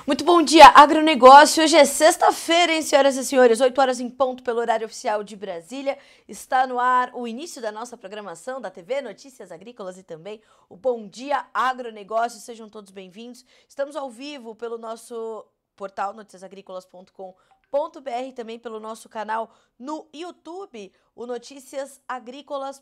Muito bom dia, agronegócio. Hoje é sexta-feira, hein, senhoras e senhores? 8 horas em ponto pelo horário oficial de Brasília. Está no ar o início da nossa programação da TV Notícias Agrícolas e também o Bom Dia Agronegócio. Sejam todos bem-vindos. Estamos ao vivo pelo nosso portal noticiasagricolas.com.br, também pelo nosso canal no YouTube, o Notícias Agrícolas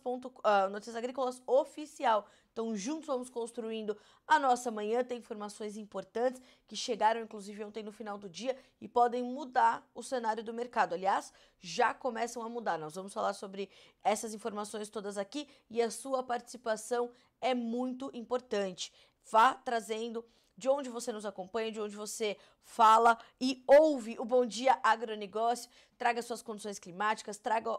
Oficial. Então, juntos vamos construindo a nossa manhã. Tem informações importantes que chegaram, inclusive, ontem no final do dia e podem mudar o cenário do mercado. Aliás, já começam a mudar. Nós vamos falar sobre essas informações todas aqui e a sua participação é muito importante. Vá trazendo de onde você nos acompanha, de onde você fala e ouve o Bom Dia Agronegócio, traga suas condições climáticas, traga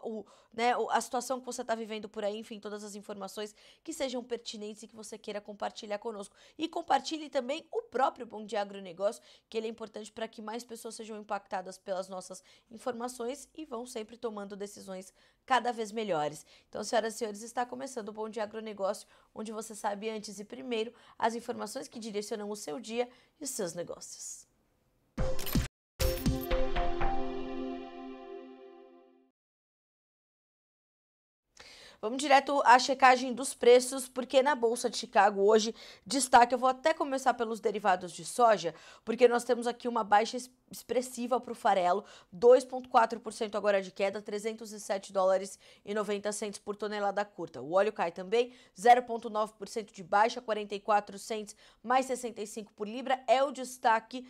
a situação que você está vivendo por aí, enfim, todas as informações que sejam pertinentes e que você queira compartilhar conosco. E compartilhe também o próprio Bom Dia Agronegócio, que ele é importante para que mais pessoas sejam impactadas pelas nossas informações e vão sempre tomando decisões cada vez melhores. Então, senhoras e senhores, está começando o Bom Dia Agronegócio, onde você sabe antes e primeiro as informações que direcionam o seu dia e os seus negócios. Vamos direto à checagem dos preços, porque na Bolsa de Chicago hoje, destaque, eu vou até começar pelos derivados de soja, porque nós temos aqui uma baixa expressiva para o farelo, 2,4% agora de queda, 307 dólares e 90 centos por tonelada curta. O óleo cai também, 0,9% de baixa, 44 centos mais 65 por libra, é o destaque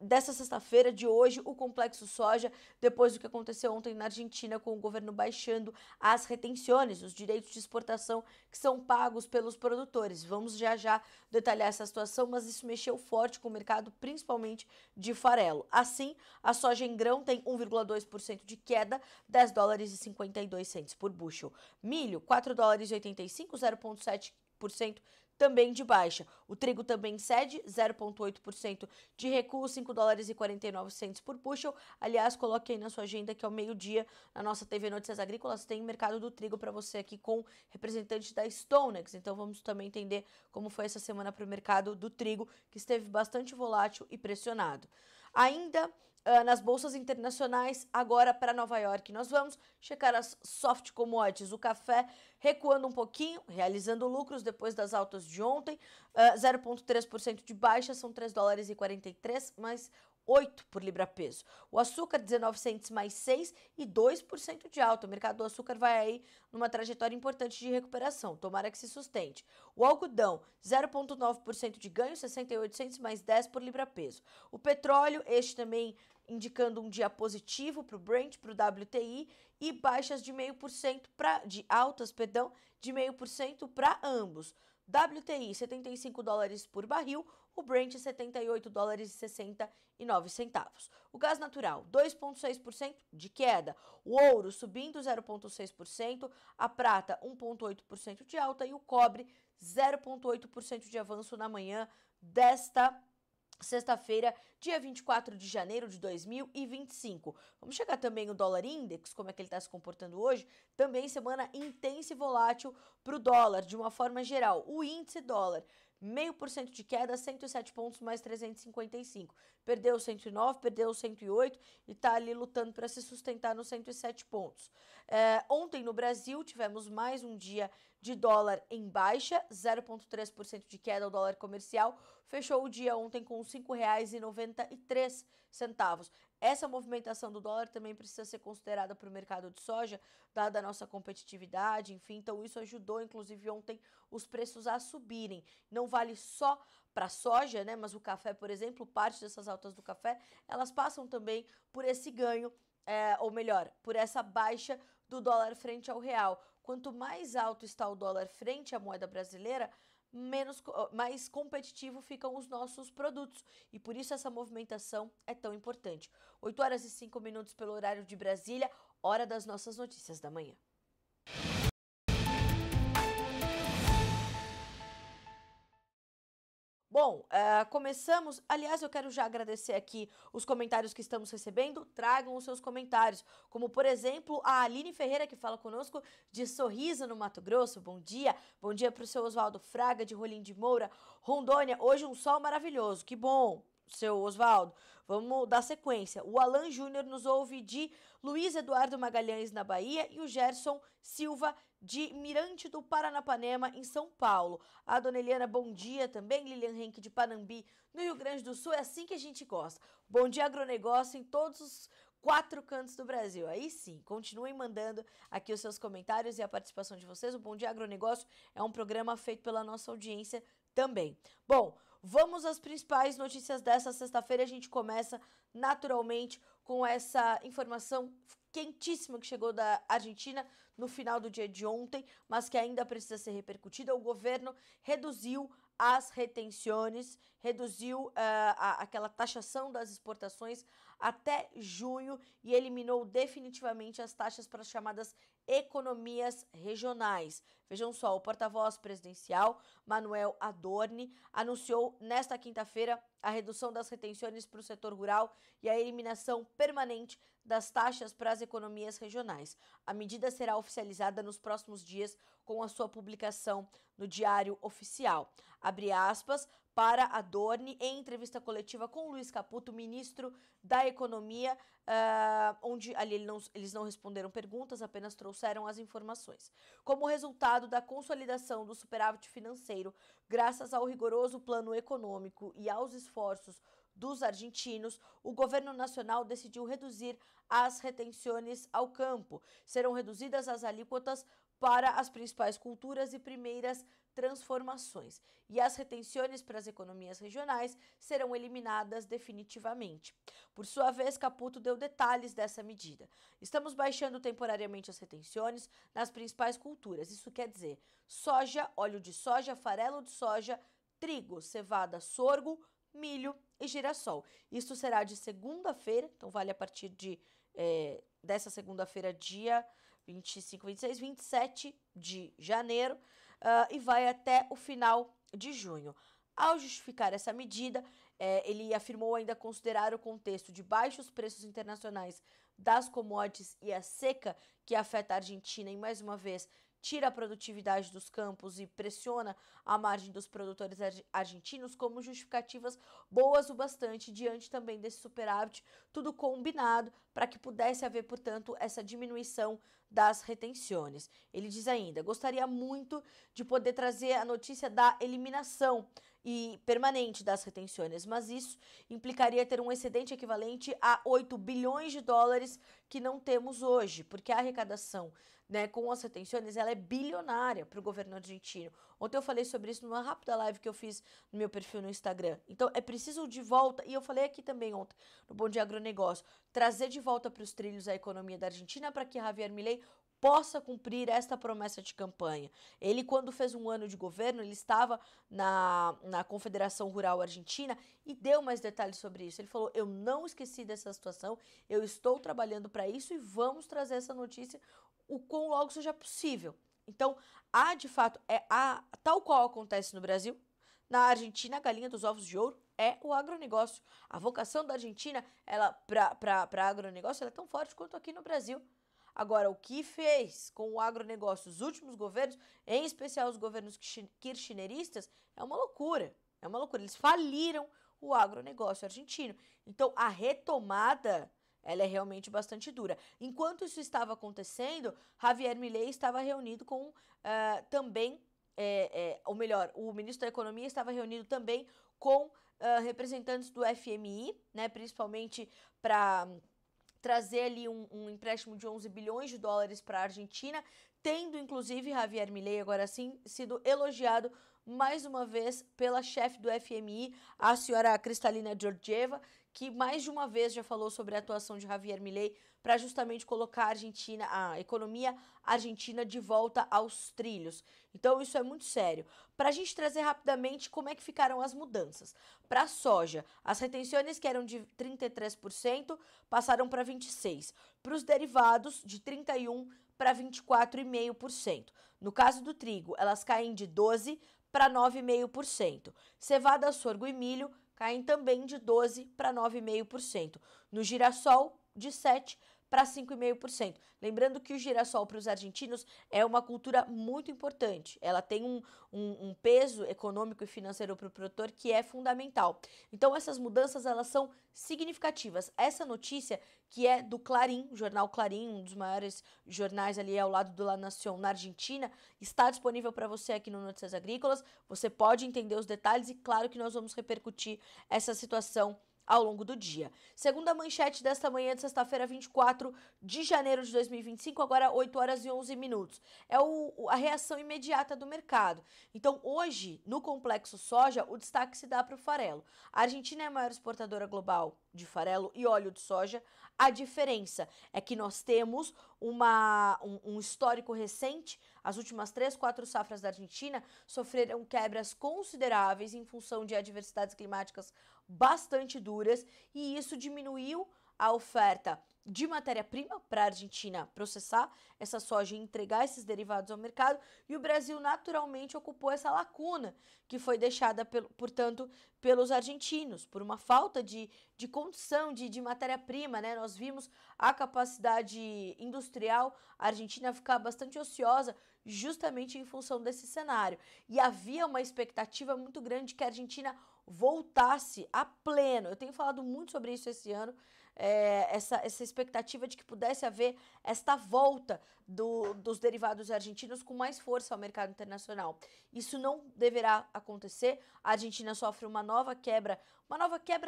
dessa sexta-feira, de hoje, o complexo soja, depois do que aconteceu ontem na Argentina, com o governo baixando as retenções, os direitos de exportação que são pagos pelos produtores. Vamos já detalhar essa situação, mas isso mexeu forte com o mercado, principalmente de farelo. Assim, a soja em grão tem 1,2% de queda, 10 dólares e 52 centos por bushel. Milho, 4 dólares e 85, 0,7% também de baixa. O trigo também cede, 0,8% de recuo, 5 dólares e 49 centos por bushel. Aliás, coloque aí na sua agenda que ao meio-dia, na nossa TV Notícias Agrícolas, tem mercado do trigo para você aqui com representante da Stonex. Então vamos também entender como foi essa semana para o mercado do trigo, que esteve bastante volátil e pressionado. Ainda nas bolsas internacionais, agora para Nova York, nós vamos checar as soft commodities. O café recuando um pouquinho, realizando lucros depois das altas de ontem, 0,3% de baixa, são 3 dólares e 43, mais 8 por libra-peso. O açúcar, 19 centos mais 6 e 2% de alta. O mercado do açúcar vai aí numa trajetória importante de recuperação. Tomara que se sustente. O algodão, 0,9% de ganho, 68 centos mais 10 por libra-peso. O petróleo, este também indicando um dia positivo para o Brent, para o WTI e baixas de 0,5% de 0,5% para ambos. WTI, 75 dólares por barril, o Brent, 78 dólares e 69 centavos. O gás natural, 2,6% de queda. O ouro subindo 0,6%, a prata 1,8% de alta e o cobre 0,8% de avanço na manhã desta sexta-feira, dia 24 de janeiro de 2025. Vamos chegar também o dólar index, como é que ele está se comportando hoje. Também semana intensa e volátil para o dólar, de uma forma geral. O índice dólar, 0,5% de queda, 107 pontos mais 355. Perdeu 109, perdeu 108 e está ali lutando para se sustentar nos 107 pontos. Ontem no Brasil tivemos mais um dia de dólar em baixa, 0,3% de queda, o dólar comercial fechou o dia ontem com R$ 5,93. Essa movimentação do dólar também precisa ser considerada para o mercado de soja, dada a nossa competitividade, enfim, então isso ajudou, inclusive, ontem os preços a subirem. Não vale só para a soja, né, mas o café, por exemplo, parte dessas altas do café, elas passam também por esse ganho, ou melhor, por essa baixa do dólar frente ao real. Quanto mais alto está o dólar frente à moeda brasileira, mais competitivo ficam os nossos produtos e por isso essa movimentação é tão importante. 8 horas e 5 minutos pelo horário de Brasília, hora das nossas notícias da manhã. Bom, começamos. Aliás, eu quero já agradecer aqui os comentários que estamos recebendo. Tragam os seus comentários, como por exemplo a Aline Ferreira, que fala conosco de Sorriso, no Mato Grosso. Bom dia. Bom dia para o seu Oswaldo Fraga, de Rolim de Moura, Rondônia. Hoje um sol maravilhoso, que bom. seu Oswaldo. Vamos dar sequência. O Alan Júnior nos ouve de Luiz Eduardo Magalhães, na Bahia, e o Gerson Silva, de Mirante do Paranapanema, em São Paulo. A dona Eliana, bom dia também. Lilian Henke, de Panambi, no Rio Grande do Sul. É assim que a gente gosta. Bom dia, agronegócio, em todos os 4 cantos do Brasil. Aí sim, continuem mandando aqui os seus comentários e a participação de vocês. O Bom Dia Agronegócio é um programa feito pela nossa audiência também. Bom, vamos às principais notícias dessa sexta-feira. A gente começa naturalmente com essa informação quentíssima que chegou da Argentina no final do dia de ontem, mas que ainda precisa ser repercutida. O governo reduziu as retenções, reduziu aquela taxação das exportações até junho e eliminou definitivamente as taxas para as chamadas economias regionais. Vejam só, o porta-voz presidencial, Manuel Adorni, anunciou nesta quinta-feira a redução das retenções para o setor rural e a eliminação permanente das taxas para as economias regionais. A medida será oficializada nos próximos dias com a sua publicação no Diário Oficial. Abre aspas para Adorni em entrevista coletiva com Luiz Caputo, ministro da Economia, onde ali eles não responderam perguntas, apenas trouxeram as informações. Como resultado da consolidação do superávit financeiro, graças ao rigoroso plano econômico e aos esforços dos argentinos, o governo nacional decidiu reduzir as retenções ao campo. Serão reduzidas as alíquotas para as principais culturas e primeiras transformações. E as retenções para as economias regionais serão eliminadas definitivamente. Por sua vez, Caputo deu detalhes dessa medida. Estamos baixando temporariamente as retenções nas principais culturas. Isso quer dizer soja, óleo de soja, farelo de soja, trigo, cevada, sorgo, milho e girassol. Isso será de segunda-feira, então vale a partir dessa segunda-feira, dia 25, 26, 27 de janeiro, e vai até o final de junho. Ao justificar essa medida, ele afirmou ainda considerar o contexto de baixos preços internacionais das commodities e a seca que afeta a Argentina e, mais uma vez, tira a produtividade dos campos e pressiona a margem dos produtores argentinos como justificativas boas o bastante diante também desse superávit, tudo combinado para que pudesse haver, portanto, essa diminuição das retenções. Ele diz ainda, gostaria muito de poder trazer a notícia da eliminação e permanente das retenções, mas isso implicaria ter um excedente equivalente a 8 bilhões de dólares que não temos hoje, porque a arrecadação, né, com as retenções, ela é bilionária para o governo argentino. Ontem eu falei sobre isso numa rápida live que eu fiz no meu perfil no Instagram. Então é preciso de volta, e eu falei aqui também ontem no Bom Dia Agronegócio, trazer de volta para os trilhos a economia da Argentina para que Javier Milei possa cumprir esta promessa de campanha. Ele, quando fez um ano de governo, ele estava na Confederação Rural Argentina e deu mais detalhes sobre isso. Ele falou, eu não esqueci dessa situação, eu estou trabalhando para isso e vamos trazer essa notícia o quão logo seja possível. Então, de fato, tal qual acontece no Brasil, na Argentina, a galinha dos ovos de ouro é o agronegócio. A vocação da Argentina, para agronegócio, ela é tão forte quanto aqui no Brasil. Agora, o que fez com o agronegócio os últimos governos, em especial os governos kirchneristas, é uma loucura. É uma loucura. Eles faliram o agronegócio argentino. Então, a retomada, ela é realmente bastante dura. Enquanto isso estava acontecendo, Javier Milei estava reunido com também, ou melhor, o ministro da Economia estava reunido também com representantes do FMI, né, principalmente para trazer ali um empréstimo de 11 bilhões de dólares para a Argentina, tendo inclusive Javier Milei agora sim sido elogiado mais uma vez pela chefe do FMI, a senhora Kristalina Georgieva, que mais de uma vez já falou sobre a atuação de Javier Milei para justamente colocar a economia argentina de volta aos trilhos. Então isso é muito sério. Para a gente trazer rapidamente como é que ficaram as mudanças. Para a soja, as retenções que eram de 33% passaram para 26%. Para os derivados, de 31% para 24,5%. No caso do trigo, elas caem de 12% para 9,5%. Cevada, sorgo e milho caem também de 12% para 9,5%. No girassol, de 7% para 5,5%. Lembrando que o girassol para os argentinos é uma cultura muito importante. Ela tem um peso econômico e financeiro para o produtor que é fundamental. Então essas mudanças elas são significativas. Essa notícia que é do Clarín, o jornal Clarín, um dos maiores jornais ali ao lado do La Nación na Argentina, está disponível para você aqui no Notícias Agrícolas. Você pode entender os detalhes e claro que nós vamos repercutir essa situação ao longo do dia. Segunda manchete desta manhã de sexta-feira, 24 de janeiro de 2025, agora 8 horas e 11 minutos. É a reação imediata do mercado. Então, hoje, no complexo soja, o destaque se dá para o farelo. A Argentina é a maior exportadora global de farelo e óleo de soja. A diferença é que nós temos um histórico recente. As últimas 3, 4 safras da Argentina sofreram quebras consideráveis em função de adversidades climáticas bastante duras e isso diminuiu a oferta de matéria-prima para a Argentina processar essa soja e entregar esses derivados ao mercado, e o Brasil naturalmente ocupou essa lacuna que foi deixada, portanto, pelos argentinos, por uma falta de condição de matéria-prima, né? Nós vimos a capacidade industrial argentina ficar bastante ociosa justamente em função desse cenário, e havia uma expectativa muito grande de que a Argentina voltasse a pleno. Eu tenho falado muito sobre isso esse ano, essa expectativa de que pudesse haver esta volta dos derivados argentinos com mais força ao mercado internacional. Isso não deverá acontecer. A Argentina sofre uma nova quebra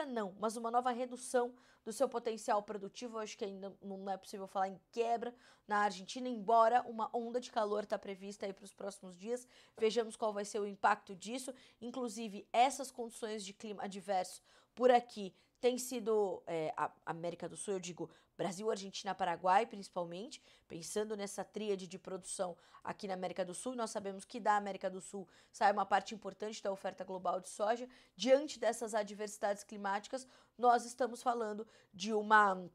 não, mas uma nova redução do seu potencial produtivo. Eu acho que ainda não é possível falar em quebra na Argentina, embora uma onda de calor está prevista aí para os próximos dias. Vejamos qual vai ser o impacto disso. Inclusive, essas condições de clima adverso por aqui tem sido a América do Sul, eu digo Brasil, Argentina, Paraguai, principalmente, pensando nessa tríade de produção aqui na América do Sul. Nós sabemos que da América do Sul sai uma parte importante da oferta global de soja. Diante dessas adversidades climáticas, nós estamos falando de uma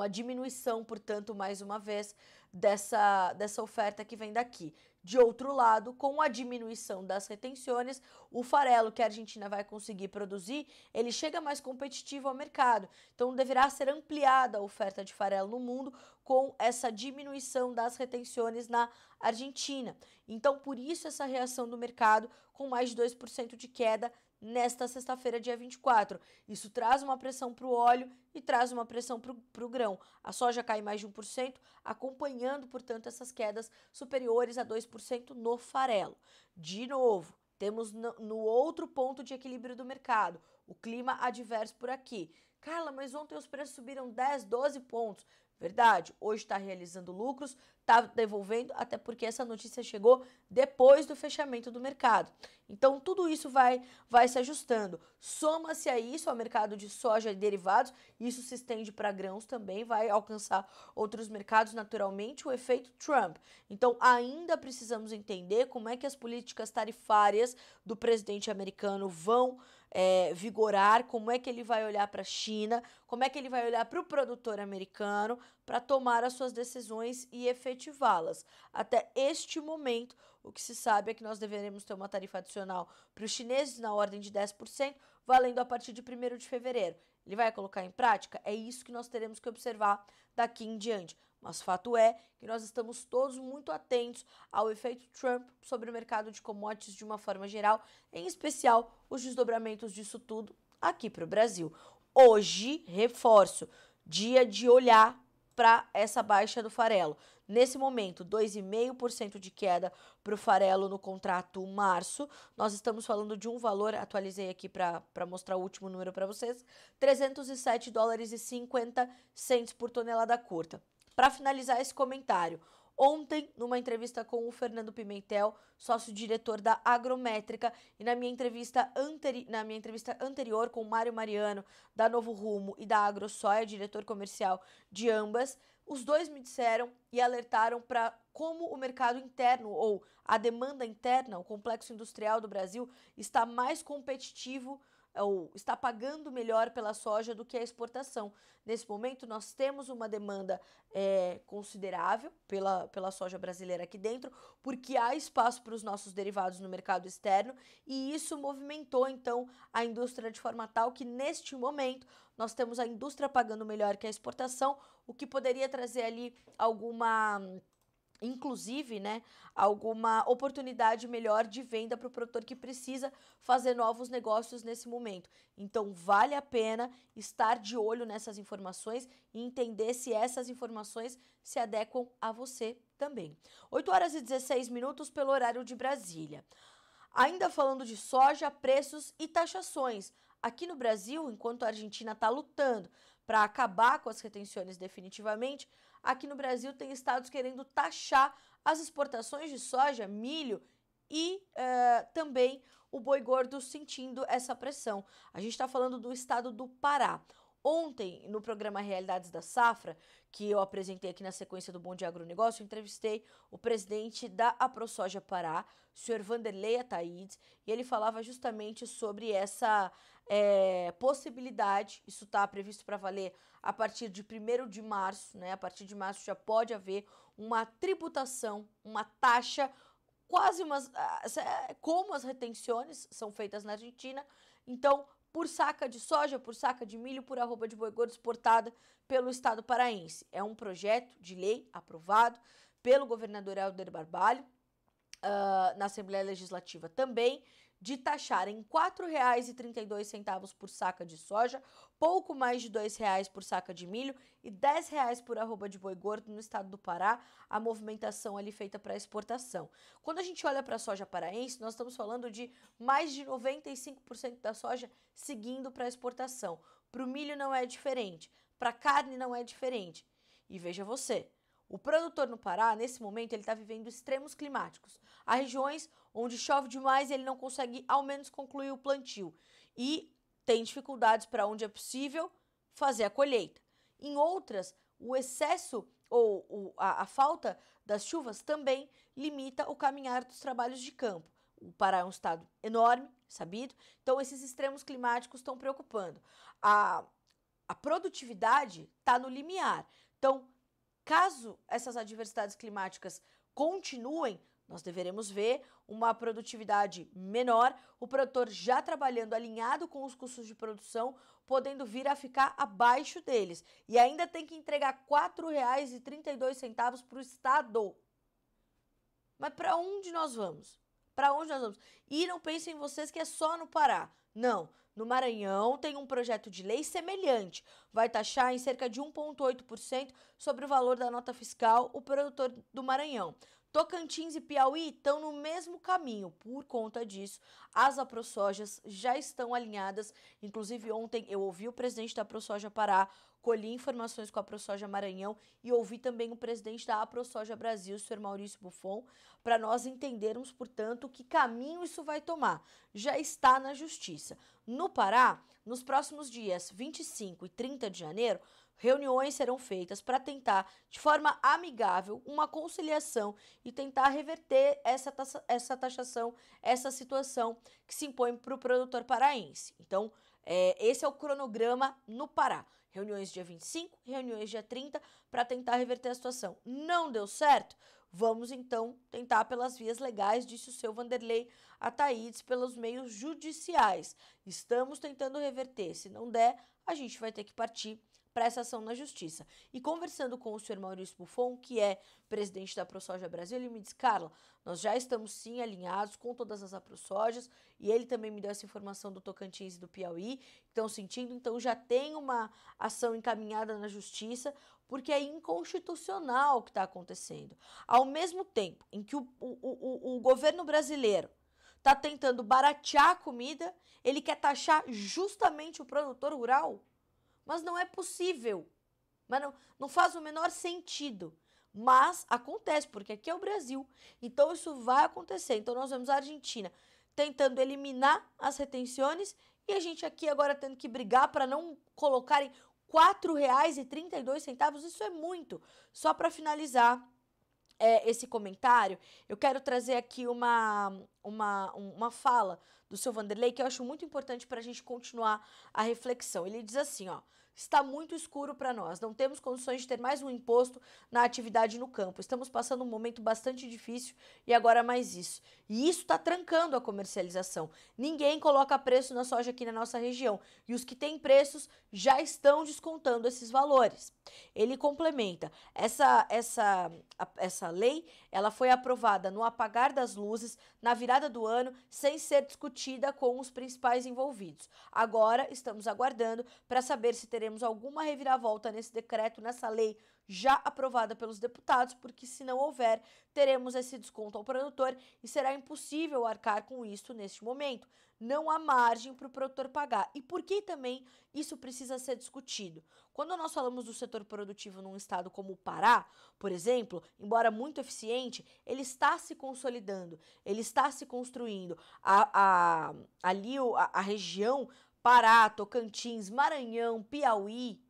diminuição, portanto, mais uma vez, dessa oferta que vem daqui. De outro lado, com a diminuição das retenções, o farelo que a Argentina vai conseguir produzir, ele chega mais competitivo ao mercado. Então, deverá ser ampliada a oferta de farelo no mundo com essa diminuição das retenções na Argentina. Então, por isso, essa reação do mercado com mais de 2% de queda nesta sexta-feira, dia 24. Isso traz uma pressão para o óleo e traz uma pressão para o grão. A soja cai mais de 1%, acompanhando, portanto, essas quedas superiores a 2% no farelo. De novo, temos no outro ponto de equilíbrio do mercado, o clima adverso por aqui. Carla, mas ontem os preços subiram 10, 12 pontos. Verdade, hoje está realizando lucros, está devolvendo, até porque essa notícia chegou depois do fechamento do mercado. Então, tudo isso vai se ajustando. Soma-se a isso ao mercado de soja e derivados, isso se estende para grãos também, vai alcançar outros mercados naturalmente, o efeito Trump. Então, ainda precisamos entender como é que as políticas tarifárias do presidente americano vão vigorar, como é que ele vai olhar para a China, como é que ele vai olhar para o produtor americano para tomar as suas decisões e efetivá-las. Até este momento, o que se sabe é que nós deveremos ter uma tarifa adicional para os chineses na ordem de 10%, valendo a partir de 1º de fevereiro. Ele vai colocar em prática? É isso que nós teremos que observar daqui em diante. Mas fato é que nós estamos todos muito atentos ao efeito Trump sobre o mercado de commodities de uma forma geral, em especial os desdobramentos disso tudo aqui para o Brasil. Hoje, reforço, dia de olhar para essa baixa do farelo. Nesse momento, 2,5% de queda para o farelo no contrato março. Nós estamos falando de um valor, atualizei aqui para mostrar o último número para vocês, $307,50 por tonelada curta. Para finalizar esse comentário, ontem, numa entrevista com o Fernando Pimentel, sócio-diretor da Agrométrica, e na minha entrevista anterior com o Mário Mariano, da Novo Rumo, e da AgroSoia, diretor comercial de ambas, os dois me disseram e alertaram para como o mercado interno ou a demanda interna, o complexo industrial do Brasil, está mais competitivo ou está pagando melhor pela soja do que a exportação. Nesse momento, nós temos uma demanda considerável pela soja brasileira aqui dentro, porque há espaço para os nossos derivados no mercado externo, e isso movimentou, então, a indústria de forma tal que, neste momento, nós temos a indústria pagando melhor que a exportação, o que poderia trazer ali inclusive, né, alguma oportunidade melhor de venda para o produtor que precisa fazer novos negócios nesse momento. Então, vale a pena estar de olho nessas informações e entender se essas informações se adequam a você também. 8h16 pelo horário de Brasília. Ainda falando de soja, preços e taxações. Aqui no Brasil, enquanto a Argentina está lutando para acabar com as retenções definitivamente, aqui no Brasil tem estados querendo taxar as exportações de soja, milho e também o boi gordo sentindo essa pressão. A gente está falando do estado do Pará. Ontem, no programa Realidades da Safra, que eu apresentei aqui na sequência do Bom Dia Agronegócio, eu entrevistei o presidente da AproSoja Pará, o senhor Vanderlei Ataídes, e ele falava justamente sobre essa possibilidade. Isso está previsto para valer a partir de 1º de março, né? A partir de março já pode haver uma tributação, uma taxa, quase como as retenções são feitas na Argentina. Então, por saca de soja, por saca de milho, por arroba de boi gordo exportada pelo estado paraense. É um projeto de lei aprovado pelo governador Helder Barbalho, na Assembleia Legislativa também, de taxar em R$ 4,32 por saca de soja, pouco mais de R$ 2,00 por saca de milho e R$ 10,00 por arroba de boi gordo no estado do Pará, a movimentação ali feita para exportação. Quando a gente olha para a soja paraense, nós estamos falando de mais de 95% da soja seguindo para exportação. Para o milho não é diferente, para a carne não é diferente. E veja você, o produtor no Pará, nesse momento, ele está vivendo extremos climáticos. Há regiões onde chove demais e ele não consegue, ao menos, concluir o plantio. E tem dificuldades para onde é possível fazer a colheita. Em outras, o excesso ou a falta das chuvas também limita o caminhar dos trabalhos de campo. O Pará é um estado enorme, sabido, então esses extremos climáticos estão preocupando. A produtividade está no limiar. Então, caso essas adversidades climáticas continuem, nós deveremos ver uma produtividade menor, o produtor já trabalhando alinhado com os custos de produção, podendo vir a ficar abaixo deles. E ainda tem que entregar R$ 4,32 para o estado. Mas para onde nós vamos? Para onde nós vamos? E não pensem vocês que é só no Pará. Não, no Maranhão tem um projeto de lei semelhante. Vai taxar em cerca de 1,8% sobre o valor da nota fiscal o produtor do Maranhão. Tocantins e Piauí estão no mesmo caminho. Por conta disso, as AproSojas já estão alinhadas. Inclusive, ontem eu ouvi o presidente da AproSoja Pará, colhi informações com a AproSoja Maranhão e ouvi também o presidente da AproSoja Brasil, o senhor Maurício Buffon, para nós entendermos, portanto, que caminho isso vai tomar. Já está na justiça. No Pará, nos próximos dias 25 e 30 de janeiro, reuniões serão feitas para tentar, de forma amigável, uma conciliação e tentar reverter essa taxação, essa situação que se impõe para o produtor paraense. Então, esse é o cronograma no Pará. Reuniões dia 25, reuniões dia 30, para tentar reverter a situação. Não deu certo? Vamos, então, tentar pelas vias legais, disse o seu Vanderlei Ataídes, pelos meios judiciais. Estamos tentando reverter. Se não der, a gente vai ter que partir para essa ação na justiça. E conversando com o senhor Maurício Buffon, que é presidente da AproSoja Brasil, ele me disse: Carla, nós já estamos sim alinhados com todas as AproSojas, e ele também me deu essa informação do Tocantins e do Piauí, estão sentindo, então já tem uma ação encaminhada na justiça, porque é inconstitucional o que está acontecendo. Ao mesmo tempo em que o governo brasileiro está tentando baratear a comida, ele quer taxar justamente o produtor rural. Mas não é possível, mas não faz o menor sentido. Mas acontece, porque aqui é o Brasil, então isso vai acontecer. Então nós vemos a Argentina tentando eliminar as retenções e a gente aqui agora tendo que brigar para não colocarem R$ 4,32, isso é muito. Só para finalizar esse comentário, eu quero trazer aqui uma fala do seu Vanderlei que eu acho muito importante para a gente continuar a reflexão. Ele diz assim, ó: está muito escuro para nós, não temos condições de ter mais um imposto na atividade no campo. Estamos passando um momento bastante difícil e agora mais isso. E isso está trancando a comercialização. Ninguém coloca preço na soja aqui na nossa região e os que têm preços já estão descontando esses valores. Ele complementa: essa lei, ela foi aprovada no apagar das luzes, na virada do ano, sem ser discutida com os principais envolvidos. Agora estamos aguardando para saber se teremos alguma reviravolta nesse decreto, nessa lei já aprovada pelos deputados, porque se não houver, teremos esse desconto ao produtor e será impossível arcar com isso neste momento. Não há margem para o produtor pagar. E por que também isso precisa ser discutido? Quando nós falamos do setor produtivo num estado como o Pará, por exemplo, embora muito eficiente, ele está se consolidando, ele está se construindo. Ali a região Pará, Tocantins, Maranhão, Piauí,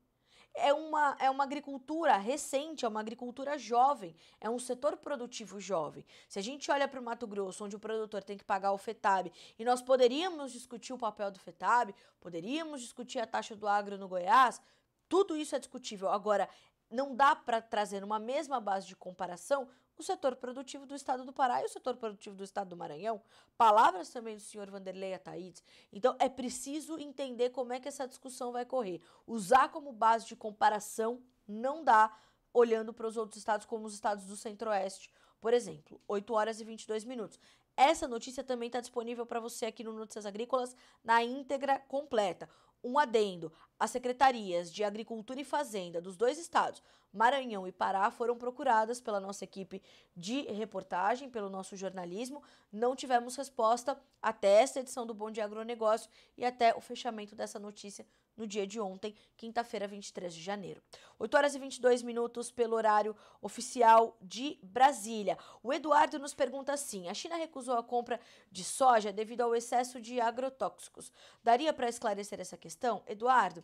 é uma agricultura recente, é uma agricultura jovem, é um setor produtivo jovem. Se a gente olha para o Mato Grosso, onde o produtor tem que pagar o FETAB, e nós poderíamos discutir o papel do FETAB, poderíamos discutir a taxa do agro no Goiás, tudo isso é discutível. Agora, não dá para trazer numa mesma base de comparação o setor produtivo do estado do Pará e o setor produtivo do estado do Maranhão. Palavras também do senhor Vanderlei Ataídes. Então, é preciso entender como é que essa discussão vai correr. Usar como base de comparação não dá, olhando para os outros estados, como os estados do Centro-Oeste, por exemplo. 8 horas e 22 minutos. Essa notícia também está disponível para você aqui no Notícias Agrícolas na íntegra completa. Um adendo: as secretarias de Agricultura e Fazenda dos dois estados, Maranhão e Pará, foram procuradas pela nossa equipe de reportagem, pelo nosso jornalismo. Não tivemos resposta até esta edição do Bom Dia Agronegócio e até o fechamento dessa notícia no dia de ontem, quinta-feira, 23 de janeiro. 8 horas e 22 minutos pelo horário oficial de Brasília. O Eduardo nos pergunta assim: a China recusou a compra de soja devido ao excesso de agrotóxicos. Daria para esclarecer essa questão? Eduardo,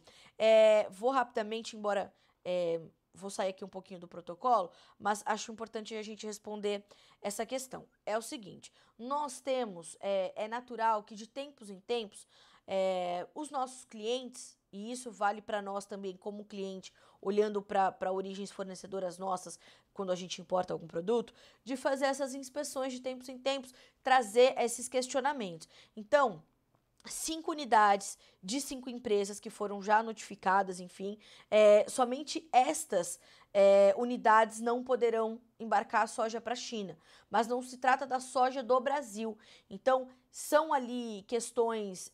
vou rapidamente, embora vou sair aqui um pouquinho do protocolo, mas acho importante a gente responder essa questão. É o seguinte: nós temos, é natural que de tempos em tempos, os nossos clientes, e isso vale para nós também como cliente, olhando para origens fornecedoras nossas, quando a gente importa algum produto, de fazer essas inspeções de tempos em tempos, trazer esses questionamentos. Então, 5 unidades de 5 empresas que foram já notificadas, enfim, somente estas unidades não poderão embarcar a soja para a China, mas não se trata da soja do Brasil. Então, são ali questões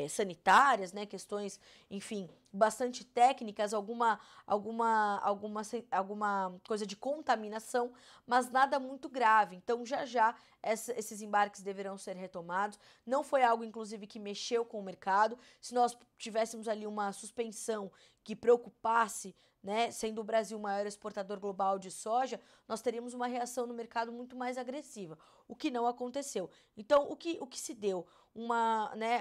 sanitárias, né, questões, enfim, bastante técnicas, alguma coisa de contaminação, mas nada muito grave. Então, já esses embarques deverão ser retomados. Não foi algo, inclusive, que mexeu com o mercado. Se nós tivéssemos ali uma suspensão que preocupasse, né, sendo o Brasil o maior exportador global de soja, nós teríamos uma reação no mercado muito mais agressiva, o que não aconteceu. Então, o que se deu?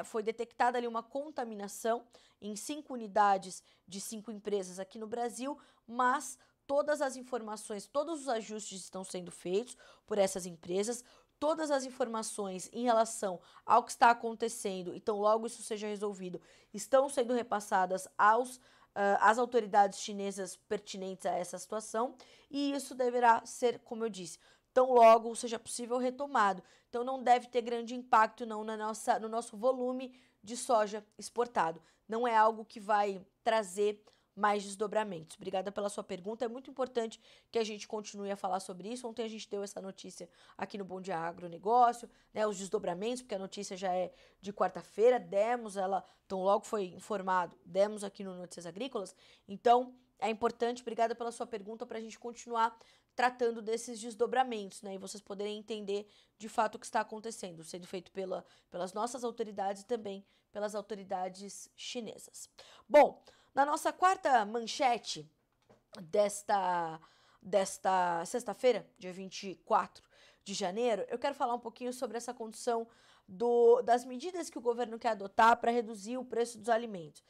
Foi detectada ali uma contaminação em 5 unidades de 5 empresas aqui no Brasil, mas todas as informações, todos os ajustes estão sendo feitos por essas empresas. Todas as informações em relação ao que está acontecendo, então logo isso seja resolvido, estão sendo repassadas às autoridades chinesas pertinentes a essa situação, e isso deverá ser, como eu disse, tão logo seja possível, retomado. Então não deve ter grande impacto não no nosso volume de soja exportado. Não é algo que vai trazer mais desdobramentos. Obrigada pela sua pergunta. É muito importante que a gente continue a falar sobre isso. Ontem a gente deu essa notícia aqui no Bom Dia Agronegócio, né, os desdobramentos, porque a notícia já é de quarta-feira, demos ela, tão logo foi informado, demos aqui no Notícias Agrícolas. Então, é importante, obrigada pela sua pergunta, para a gente continuar tratando desses desdobramentos, né, e vocês poderem entender de fato o que está acontecendo, sendo feito pelas nossas autoridades e também pelas autoridades chinesas. Bom, na nossa quarta manchete desta sexta-feira, dia 24 de janeiro, eu quero falar um pouquinho sobre essa condição das medidas que o governo quer adotar para reduzir o preço dos alimentos.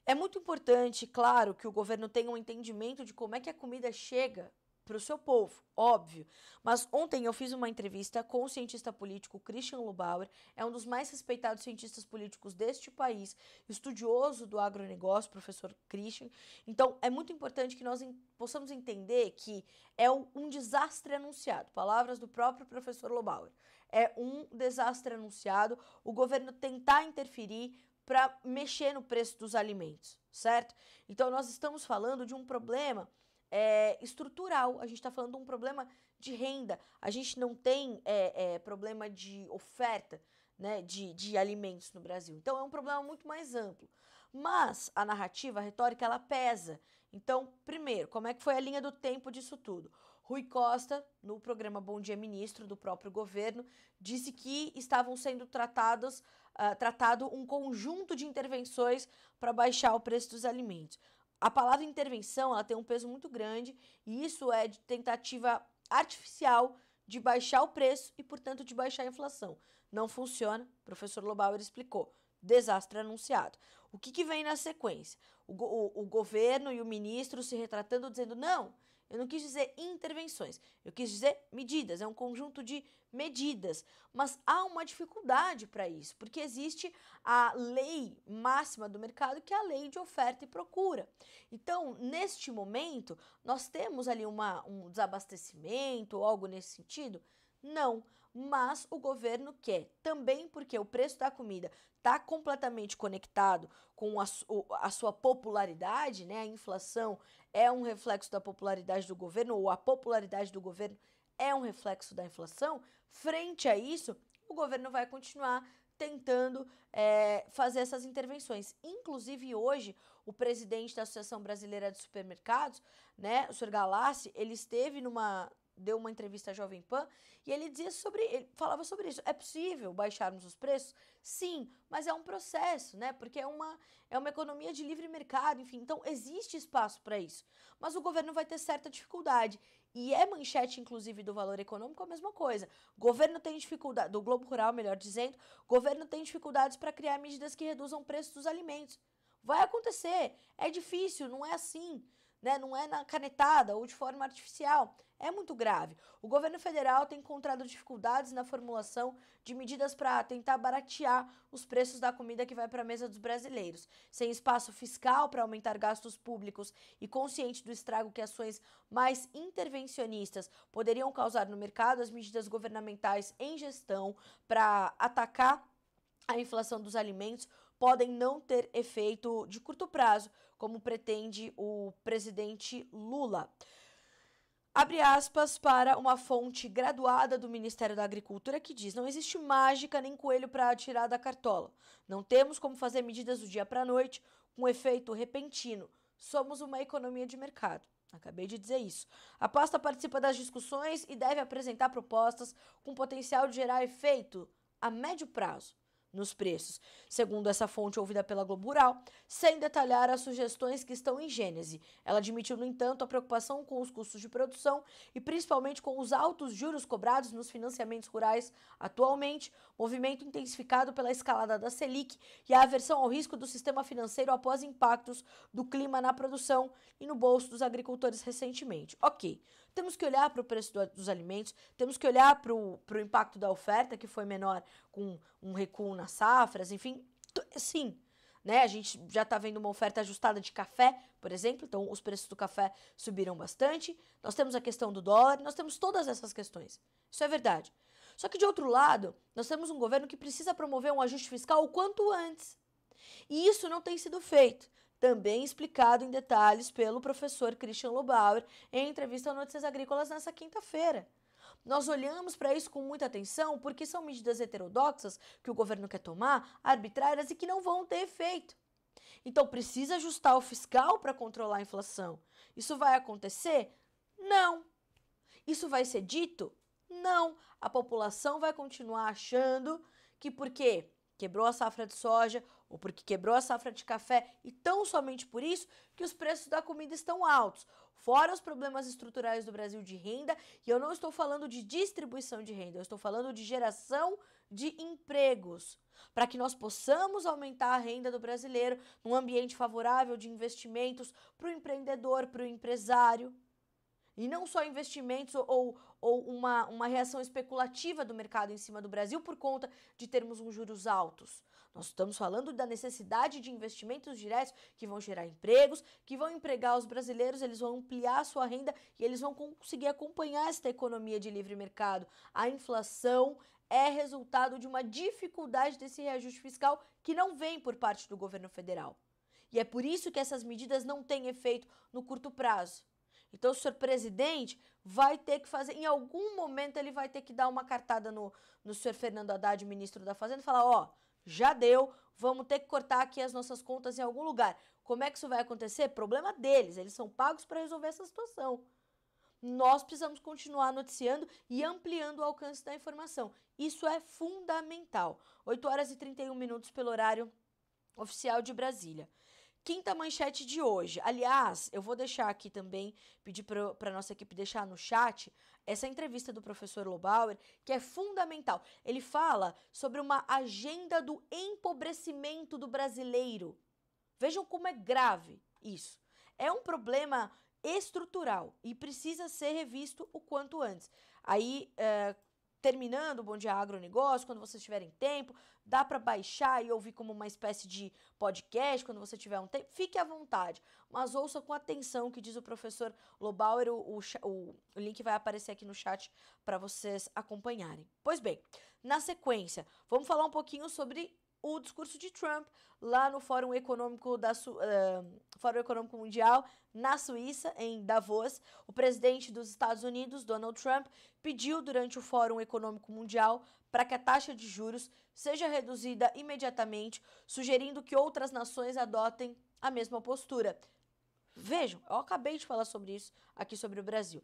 É muito importante, claro, que o governo tenha um entendimento de como é que a comida chega o seu povo, óbvio. Mas ontem eu fiz uma entrevista com o cientista político Christian Lubauer, é um dos mais respeitados cientistas políticos deste país, estudioso do agronegócio, professor Christian. Então, é muito importante que nós possamos entender que é um desastre anunciado, palavras do próprio professor Lubauer. É um desastre anunciado o governo tentar interferir para mexer no preço dos alimentos, certo? Então, nós estamos falando de um problema estrutural, a gente está falando de um problema de renda, a gente não tem problema de oferta, né, de alimentos no Brasil. Então, é um problema muito mais amplo. Mas a narrativa, a retórica, ela pesa. Então, primeiro, como é que foi a linha do tempo disso tudo? Rui Costa, no programa Bom Dia Ministro do próprio governo, disse que estavam sendo tratado um conjunto de intervenções para baixar o preço dos alimentos. A palavra intervenção, ela tem um peso muito grande e isso é de tentativa artificial de baixar o preço e, portanto, de baixar a inflação. Não funciona, o professor Lobauer explicou. Desastre anunciado. O que vem na sequência? O governo e o ministro se retratando, dizendo, não, eu não quis dizer intervenções, eu quis dizer medidas, é um conjunto de medidas. Mas há uma dificuldade para isso, porque existe a lei máxima do mercado, que é a lei de oferta e procura. Então, neste momento, nós temos ali um desabastecimento ou algo nesse sentido? Não, mas o governo quer, também porque o preço da comida está completamente conectado com a sua popularidade, né? A inflação é um reflexo da popularidade do governo, ou a popularidade do governo é um reflexo da inflação. Frente a isso, o governo vai continuar tentando fazer essas intervenções. Inclusive, hoje, o presidente da Associação Brasileira de Supermercados, né, o Sr. Galassi, ele deu uma entrevista à Jovem Pan e ele falava sobre isso. É possível baixarmos os preços? Sim, mas é um processo, né? Porque é uma economia de livre mercado, enfim. Então, existe espaço para isso. Mas o governo vai ter certa dificuldade. E é manchete, inclusive, do Valor Econômico a mesma coisa. Governo tem dificuldade, do Globo Rural, melhor dizendo, governo tem dificuldades para criar medidas que reduzam o preço dos alimentos. Vai acontecer. É difícil, não é assim. Né? Não é na canetada ou de forma artificial. É muito grave. O governo federal tem encontrado dificuldades na formulação de medidas para tentar baratear os preços da comida que vai para a mesa dos brasileiros. Sem espaço fiscal para aumentar gastos públicos e consciente do estrago que ações mais intervencionistas poderiam causar no mercado, as medidas governamentais em gestão para atacar a inflação dos alimentos podem não ter efeito de curto prazo, como pretende o presidente Lula. Abre aspas para uma fonte graduada do Ministério da Agricultura que diz: não existe mágica nem coelho para tirar da cartola. Não temos como fazer medidas do dia para a noite com efeito repentino. Somos uma economia de mercado. Acabei de dizer isso. A pasta participa das discussões e deve apresentar propostas com potencial de gerar efeito a médio prazo nos preços, segundo essa fonte ouvida pela Globo Rural, sem detalhar as sugestões que estão em gênese. Ela admitiu, no entanto, a preocupação com os custos de produção e principalmente com os altos juros cobrados nos financiamentos rurais atualmente, movimento intensificado pela escalada da Selic e a aversão ao risco do sistema financeiro após impactos do clima na produção e no bolso dos agricultores recentemente. Ok, temos que olhar para o preço dos alimentos, temos que olhar para o impacto da oferta, que foi menor com um recuo nas safras, enfim, sim, né? A gente já está vendo uma oferta ajustada de café, por exemplo, então os preços do café subiram bastante. Nós temos a questão do dólar, nós temos todas essas questões. Isso é verdade. Só que, de outro lado, nós temos um governo que precisa promover um ajuste fiscal o quanto antes. E isso não tem sido feito. Também explicado em detalhes pelo professor Christian Lobauer em entrevista ao Notícias Agrícolas nessa quinta-feira. Nós olhamos para isso com muita atenção porque são medidas heterodoxas que o governo quer tomar, arbitrárias e que não vão ter efeito. Então precisa ajustar o fiscal para controlar a inflação. Isso vai acontecer? Não. Isso vai ser dito? Não. A população vai continuar achando que porque quebrou a safra de soja ou porque quebrou a safra de café e tão somente por isso que os preços da comida estão altos. Fora os problemas estruturais do Brasil de renda, e eu não estou falando de distribuição de renda, eu estou falando de geração de empregos, para que nós possamos aumentar a renda do brasileiro num ambiente favorável de investimentos para o empreendedor, para o empresário. E não só investimentos ou uma reação especulativa do mercado em cima do Brasil por conta de termos uns juros altos. Nós estamos falando da necessidade de investimentos diretos que vão gerar empregos, que vão empregar os brasileiros, eles vão ampliar a sua renda e eles vão conseguir acompanhar esta economia de livre mercado. A inflação é resultado de uma dificuldade desse reajuste fiscal que não vem por parte do governo federal. E é por isso que essas medidas não têm efeito no curto prazo. Então, o senhor presidente vai ter que fazer, em algum momento ele vai ter que dar uma cartada no senhor Fernando Haddad, ministro da Fazenda, e falar, ó, já deu, vamos ter que cortar aqui as nossas contas em algum lugar. Como é que isso vai acontecer? Problema deles, eles são pagos para resolver essa situação. Nós precisamos continuar noticiando e ampliando o alcance da informação. Isso é fundamental. 8 horas e 31 minutos pelo horário oficial de Brasília. Quinta manchete de hoje. Aliás, eu vou deixar aqui também, pedir para a nossa equipe deixar no chat essa entrevista do professor Lobauer, que é fundamental. Ele fala sobre uma agenda do empobrecimento do brasileiro. Vejam como é grave isso. É um problema estrutural e precisa ser revisto o quanto antes. Aí, terminando o Bom Dia Agronegócio, quando vocês tiverem tempo, dá para baixar e ouvir como uma espécie de podcast, quando você tiver um tempo, fique à vontade, mas ouça com atenção o que diz o professor Lobauer, o link vai aparecer aqui no chat para vocês acompanharem. Pois bem, na sequência, vamos falar um pouquinho sobre o discurso de Trump lá no Fórum Econômico, Fórum Econômico Mundial na Suíça, em Davos. O presidente dos Estados Unidos, Donald Trump, pediu durante o Fórum Econômico Mundial para que a taxa de juros seja reduzida imediatamente, sugerindo que outras nações adotem a mesma postura. Vejam, eu acabei de falar sobre isso aqui sobre o Brasil.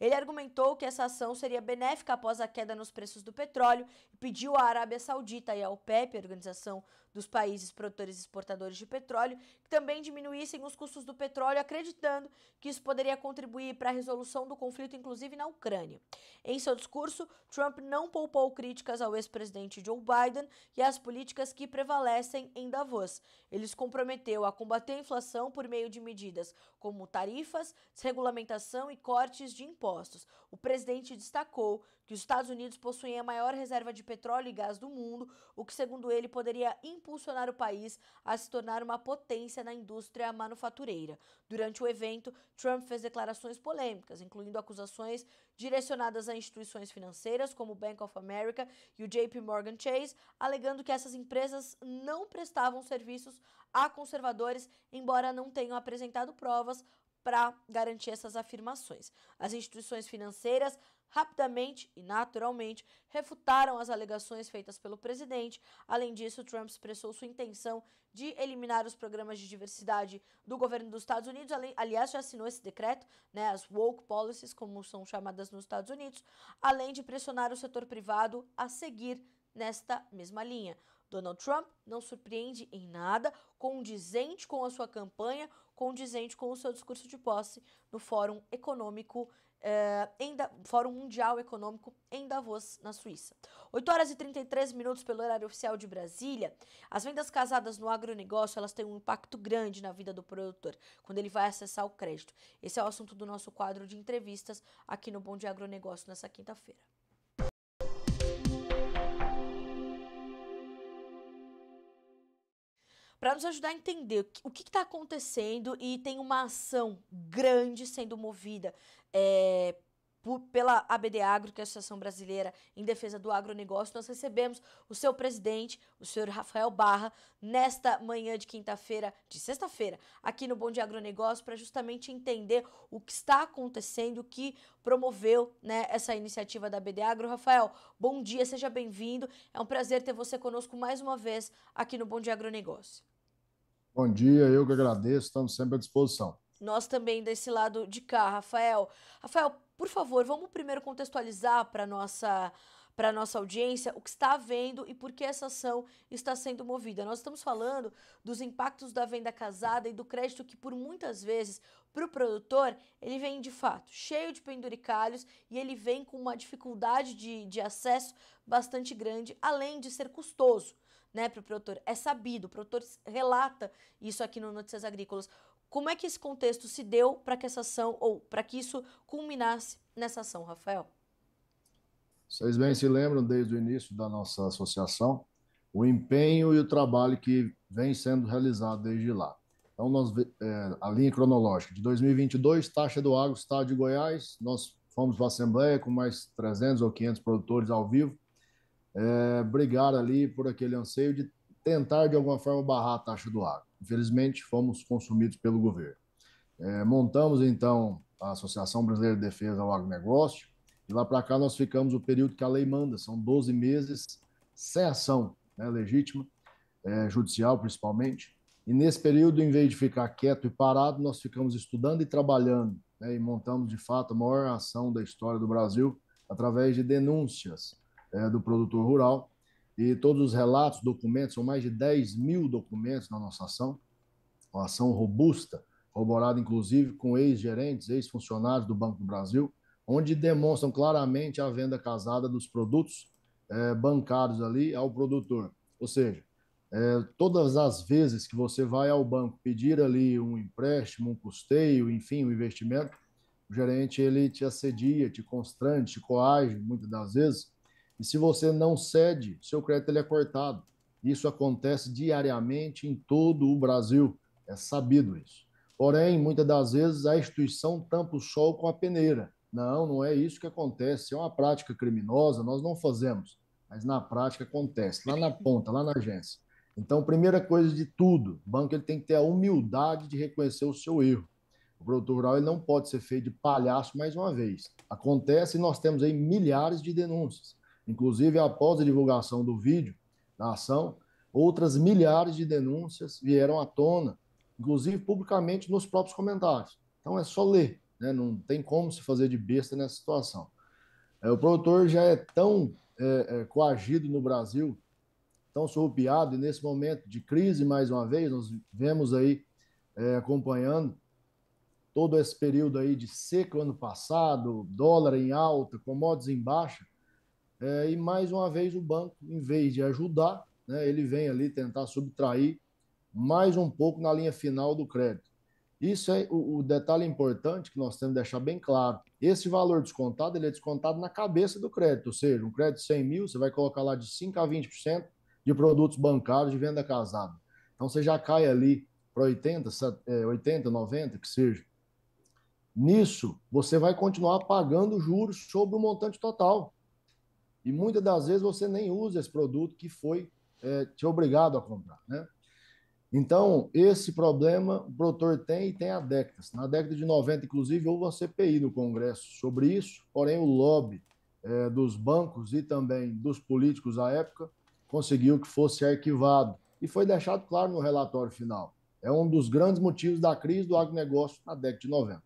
Ele argumentou que essa ação seria benéfica após a queda nos preços do petróleo e pediu à Arábia Saudita e à OPEP, a Organização dos Países Produtores e Exportadores de Petróleo, que também diminuíssem os custos do petróleo, acreditando que isso poderia contribuir para a resolução do conflito, inclusive na Ucrânia. Em seu discurso, Trump não poupou críticas ao ex-presidente Joe Biden e às políticas que prevalecem em Davos. Ele se comprometeu a combater a inflação por meio de medidas como tarifas, desregulamentação e cortes de impostos. O presidente destacou que os Estados Unidos possuem a maior reserva de petróleo e gás do mundo, o que, segundo ele, poderia impulsionar o país a se tornar uma potência na indústria manufatureira. Durante o evento, Trump fez declarações polêmicas, incluindo acusações direcionadas a instituições financeiras como o Bank of America e o JP Morgan Chase, alegando que essas empresas não prestavam serviços a conservadores, embora não tenham apresentado provas para garantir essas afirmações. As instituições financeiras rapidamente e naturalmente refutaram as alegações feitas pelo presidente. Além disso, Trump expressou sua intenção de eliminar os programas de diversidade do governo dos Estados Unidos. Aliás, já assinou esse decreto, né, as woke policies, como são chamadas nos Estados Unidos, além de pressionar o setor privado a seguir nesta mesma linha. Donald Trump não surpreende em nada, condizente com a sua campanha, condizente com o seu discurso de posse no Fórum Econômico, Fórum Mundial Econômico em Davos, na Suíça. 8 horas e 33 minutos pelo horário oficial de Brasília. As vendas casadas no agronegócio, elas têm um impacto grande na vida do produtor, quando ele vai acessar o crédito. Esse é o assunto do nosso quadro de entrevistas aqui no Bom Dia Agronegócio nessa quinta-feira. Para nos ajudar a entender o que está acontecendo, e tem uma ação grande sendo movida pela ABD Agro, que é a Associação Brasileira em Defesa do Agronegócio. Nós recebemos o seu presidente, o senhor Rafael Barra, nesta manhã de sexta-feira, aqui no Bom Dia Agronegócio, para justamente entender o que está acontecendo, o que promoveu, né, essa iniciativa da ABD Agro. Rafael, bom dia, seja bem-vindo. É um prazer ter você conosco mais uma vez aqui no Bom Dia Agronegócio. Bom dia, eu que agradeço, estamos sempre à disposição. Nós também desse lado de cá, Rafael. Rafael, por favor, vamos primeiro contextualizar para nossa audiência o que está havendo e por que essa ação está sendo movida. Nós estamos falando dos impactos da venda casada e do crédito que, por muitas vezes, para o produtor, ele vem de fato cheio de penduricalhos e ele vem com uma dificuldade de acesso bastante grande, além de ser custoso, né, para o produtor. É sabido, o produtor relata isso aqui no Notícias Agrícolas. Como é que esse contexto se deu para que essa ação, ou para que isso culminasse nessa ação, Rafael? Vocês bem se lembram, desde o início da nossa associação, o empenho e o trabalho que vem sendo realizado desde lá. Então, a linha cronológica de 2022, taxa do agro, Estado de Goiás, nós fomos para a Assembleia com mais 300 ou 500 produtores ao vivo, brigar ali por aquele anseio de tentar, de alguma forma, barrar a taxa do agro. Infelizmente, fomos consumidos pelo governo. Montamos, então, a Associação Brasileira de Defesa ao Agronegócio, e lá para cá nós ficamos o período que a lei manda, são 12 meses sem ação, né, legítima, judicial principalmente. E nesse período, em vez de ficar quieto e parado, nós ficamos estudando e trabalhando, né, e montamos, de fato, a maior ação da história do Brasil, através de denúncias do produtor rural. E todos os relatos, documentos, são mais de 10 mil documentos na nossa ação, uma ação robusta, corroborada inclusive com ex-gerentes, ex-funcionários do Banco do Brasil, onde demonstram claramente a venda casada dos produtos bancários ali ao produtor. Ou seja, todas as vezes que você vai ao banco pedir ali um empréstimo, um custeio, enfim, um investimento, o gerente ele te assedia, te constrange, te coage, muitas das vezes, e se você não cede, seu crédito ele é cortado. Isso acontece diariamente em todo o Brasil, é sabido isso. Porém, muitas das vezes a instituição tampa o sol com a peneira. Não, não é isso que acontece, é uma prática criminosa, nós não fazemos, mas na prática acontece, lá na ponta, lá na agência. Então, primeira coisa de tudo, o banco ele tem que ter a humildade de reconhecer o seu erro. O produtor rural ele não pode ser feito de palhaço mais uma vez. Acontece e nós temos aí milhares de denúncias. Inclusive, após a divulgação do vídeo da ação, outras milhares de denúncias vieram à tona, inclusive publicamente nos próprios comentários. Então é só ler, né? Não tem como se fazer de besta nessa situação. O produtor já é tão coagido no Brasil, tão surrupiado, e nesse momento de crise, mais uma vez, nós vemos aí acompanhando todo esse período aí de seca ano passado, dólar em alta, commodities em baixa, e mais uma vez o banco, em vez de ajudar, né, ele vem ali tentar subtrair mais um pouco na linha final do crédito. Isso é o detalhe importante que nós temos que deixar bem claro. Esse valor descontado, ele é descontado na cabeça do crédito, ou seja, um crédito de 100 mil, você vai colocar lá de 5 a 20% de produtos bancários de venda casada. Então você já cai ali para 80, 90, que seja. Nisso, você vai continuar pagando juros sobre o montante total. E muitas das vezes você nem usa esse produto que foi te obrigado a comprar, né? Então, esse problema o produtor tem e tem há décadas. Na década de 90, inclusive, houve uma CPI no Congresso sobre isso, porém o lobby dos bancos e também dos políticos à época conseguiu que fosse arquivado. E foi deixado claro no relatório final. É um dos grandes motivos da crise do agronegócio na década de 90.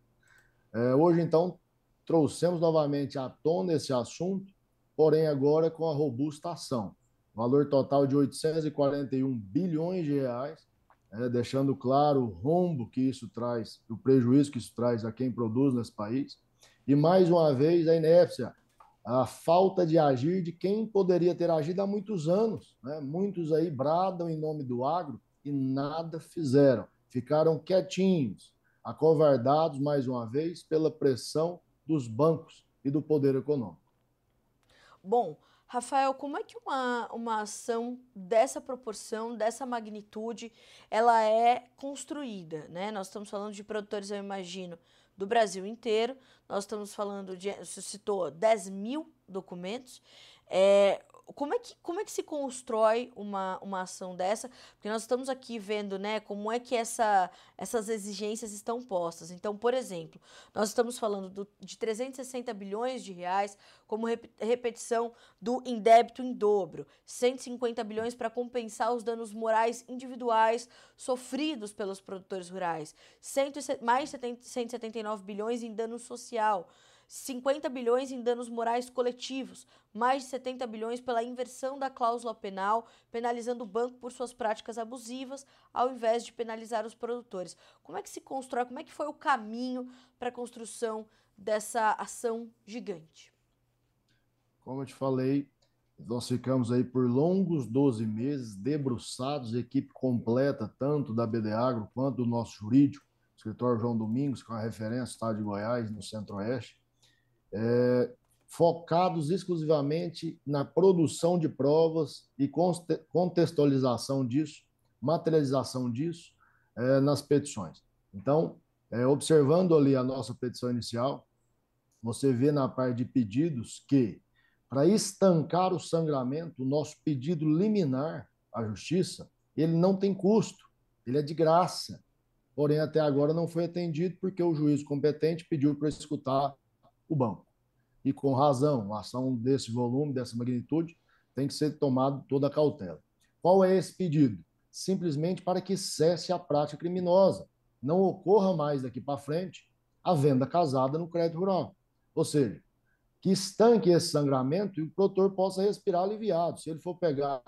Hoje, então, trouxemos novamente à tona esse assunto, porém agora com a robusta ação. Valor total de 841 bilhões de reais, deixando claro o rombo que isso traz, o prejuízo que isso traz a quem produz nesse país. E mais uma vez a inépcia, a falta de agir de quem poderia ter agido há muitos anos. Né? Muitos aí bradam em nome do agro e nada fizeram, ficaram quietinhos, acovardados mais uma vez pela pressão dos bancos e do poder econômico. Bom, Rafael, como é que uma ação dessa proporção, dessa magnitude, ela é construída, né? Nós estamos falando de produtores, eu imagino, do Brasil inteiro. Nós estamos falando de, você citou 10 mil documentos. Como é que se constrói uma ação dessa? Porque nós estamos aqui vendo, né, como é que essas exigências estão postas. Então, por exemplo, nós estamos falando de 360 bilhões de reais como repetição do indébito em dobro, 150 bilhões para compensar os danos morais individuais sofridos pelos produtores rurais, mais 179 bilhões em dano social, 50 bilhões em danos morais coletivos, mais de 70 bilhões pela inversão da cláusula penal, penalizando o banco por suas práticas abusivas, ao invés de penalizar os produtores. Como é que se constrói, como é que foi o caminho para a construção dessa ação gigante? Como eu te falei, nós ficamos aí por longos 12 meses debruçados, equipe completa, tanto da BD Agro quanto do nosso jurídico, escritório João Domingos, que é uma referência no estado de Goiás, no Centro-Oeste, focados exclusivamente na produção de provas e contextualização disso, materialização disso nas petições. Então, observando ali a nossa petição inicial, você vê na parte de pedidos que, para estancar o sangramento, o nosso pedido liminar à justiça, ele não tem custo, ele é de graça. Porém, até agora não foi atendido porque o juiz competente pediu para escutar o banco. E com razão, uma ação desse volume, dessa magnitude, tem que ser tomada toda a cautela. Qual é esse pedido? Simplesmente para que cesse a prática criminosa, não ocorra mais daqui para frente a venda casada no crédito rural. Ou seja, que estanque esse sangramento e o produtor possa respirar aliviado. Se ele for pegar,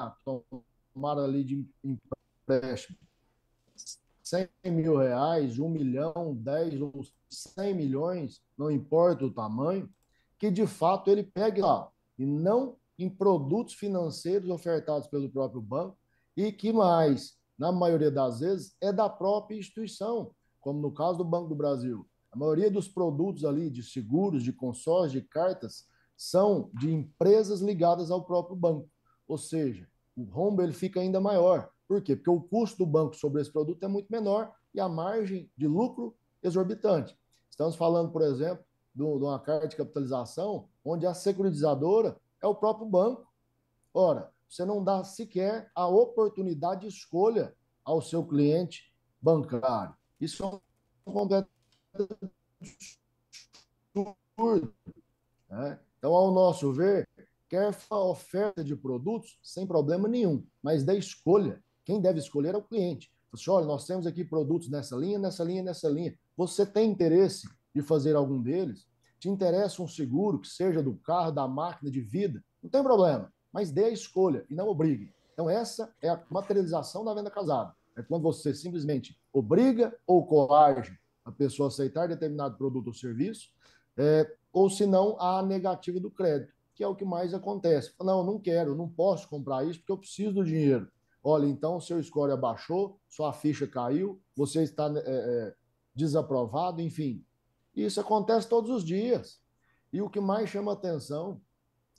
tomar ali de empréstimo R$ 100.000, 1 milhão, 10 ou 100 milhões, não importa o tamanho, que de fato ele pegue lá, e não em produtos financeiros ofertados pelo próprio banco, e que mais, na maioria das vezes, é da própria instituição, como no caso do Banco do Brasil. A maioria dos produtos ali de seguros, de consórcios, de cartas, são de empresas ligadas ao próprio banco. Ou seja, o rombo ele fica ainda maior. Por quê? Porque o custo do banco sobre esse produto é muito menor e a margem de lucro exorbitante. Estamos falando, por exemplo, de uma carta de capitalização onde a securitizadora é o próprio banco. Ora, você não dá sequer a oportunidade de escolha ao seu cliente bancário. Isso é um completo absurdo. Né? Então, ao nosso ver, quer a oferta de produtos sem problema nenhum, mas da escolha. Quem deve escolher é o cliente. Você, olha, nós temos aqui produtos nessa linha, nessa linha, nessa linha. Você tem interesse de fazer algum deles? Te interessa um seguro que seja do carro, da máquina, de vida? Não tem problema, mas dê a escolha e não obrigue. Então, essa é a materialização da venda casada. É quando você simplesmente obriga ou coage a pessoa a aceitar determinado produto ou serviço, ou se não, a negativa do crédito, que é o que mais acontece. Não, não quero, não posso comprar isso porque eu preciso do dinheiro. Olha, então seu score abaixou, sua ficha caiu, você está desaprovado, enfim. Isso acontece todos os dias. E o que mais chama atenção,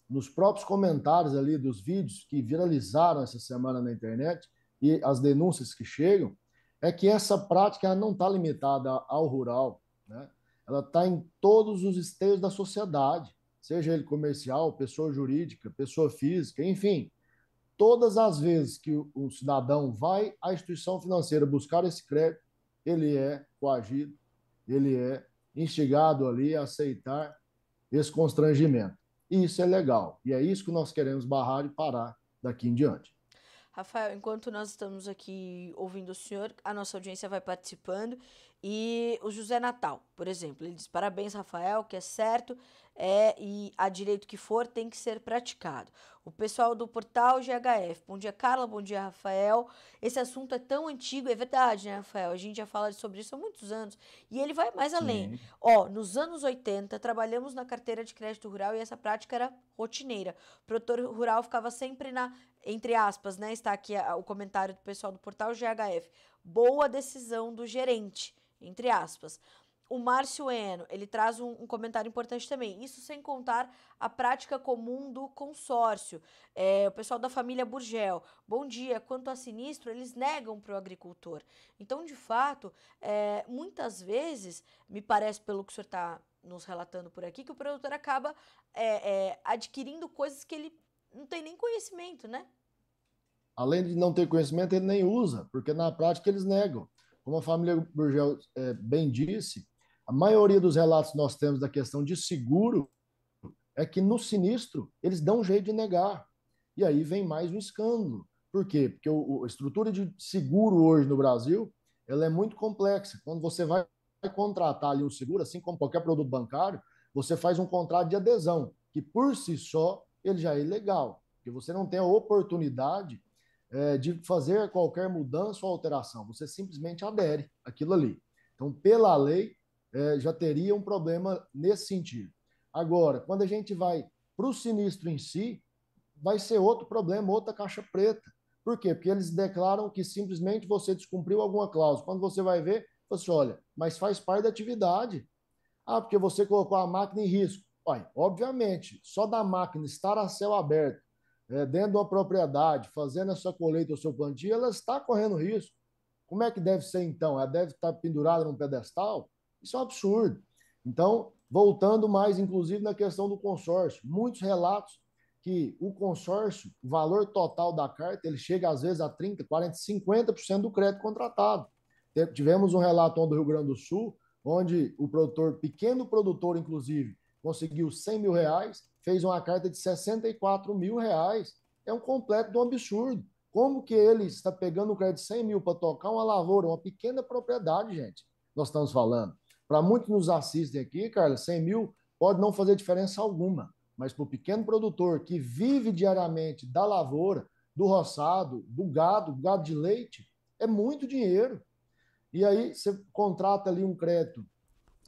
nos próprios comentários ali dos vídeos que viralizaram essa semana na internet e as denúncias que chegam, é que essa prática não está limitada ao rural, né? Ela está em todos os esteios da sociedade, seja ele comercial, pessoa jurídica, pessoa física, enfim. Todas as vezes que o cidadão vai à instituição financeira buscar esse crédito, ele é coagido, ele é instigado ali a aceitar esse constrangimento. E isso é legal. E é isso que nós queremos barrar e parar daqui em diante. Rafael, enquanto nós estamos aqui ouvindo o senhor, a nossa audiência vai participando e o José Natal, por exemplo, ele diz: parabéns, Rafael, que é certo, e a direito que for tem que ser praticado. O pessoal do portal GHF, bom dia, Carla, bom dia, Rafael. Esse assunto é tão antigo, é verdade, né, Rafael? A gente já fala sobre isso há muitos anos e ele vai mais além. Sim. Ó, nos anos 80, trabalhamos na carteira de crédito rural e essa prática era rotineira. O produtor rural ficava sempre na, entre aspas, né? Está aqui o comentário do pessoal do portal GHF. Boa decisão do gerente, entre aspas. O Márcio Eno, ele traz um comentário importante também. Isso sem contar a prática comum do consórcio. O pessoal da família Burgel. Bom dia. Quanto a sinistro, eles negam para o agricultor. Então, de fato, muitas vezes, me parece, pelo que o senhor está nos relatando por aqui, que o produtor acaba adquirindo coisas que ele não tem nem conhecimento, né? Além de não ter conhecimento, ele nem usa, porque na prática eles negam. Como a família Burgel bem disse, a maioria dos relatos que nós temos da questão de seguro é que no sinistro eles dão um jeito de negar. E aí vem mais um escândalo. Por quê? Porque a estrutura de seguro hoje no Brasil ela é muito complexa. Quando você vai contratar ali um seguro, assim como qualquer produto bancário, você faz um contrato de adesão, que por si só ele já é ilegal, porque você não tem a oportunidade de fazer qualquer mudança ou alteração. Você simplesmente adere àquilo ali. Então, pela lei, já teria um problema nesse sentido. Agora, quando a gente vai para o sinistro em si, vai ser outro problema, outra caixa preta. Por quê? Porque eles declaram que simplesmente você descumpriu alguma cláusula. Quando você vai ver, Falei assim, olha, mas faz parte da atividade. Ah, porque você colocou a máquina em risco. Olha, obviamente, só da máquina estar a céu aberto, dentro de uma propriedade, fazendo a sua colheita ou seu plantio, ela está correndo risco. Como é que deve ser então? Ela deve estar pendurada num pedestal? Isso é um absurdo. Então, voltando mais, inclusive, na questão do consórcio, muitos relatos que o consórcio, o valor total da carta, ele chega às vezes a 30, 40, 50% do crédito contratado. Tivemos um relato do Rio Grande do Sul, onde o produtor, pequeno produtor, inclusive, conseguiu R$ 100 mil, fez uma carta de R$ 64 mil. É um completo de um absurdo. Como que ele está pegando um crédito de 100 mil para tocar uma lavoura, uma pequena propriedade, gente? Nós estamos falando. Para muitos que nos assistem aqui, Carlos, 100 mil pode não fazer diferença alguma, mas para o pequeno produtor que vive diariamente da lavoura, do roçado, do gado de leite, é muito dinheiro. E aí você contrata ali um crédito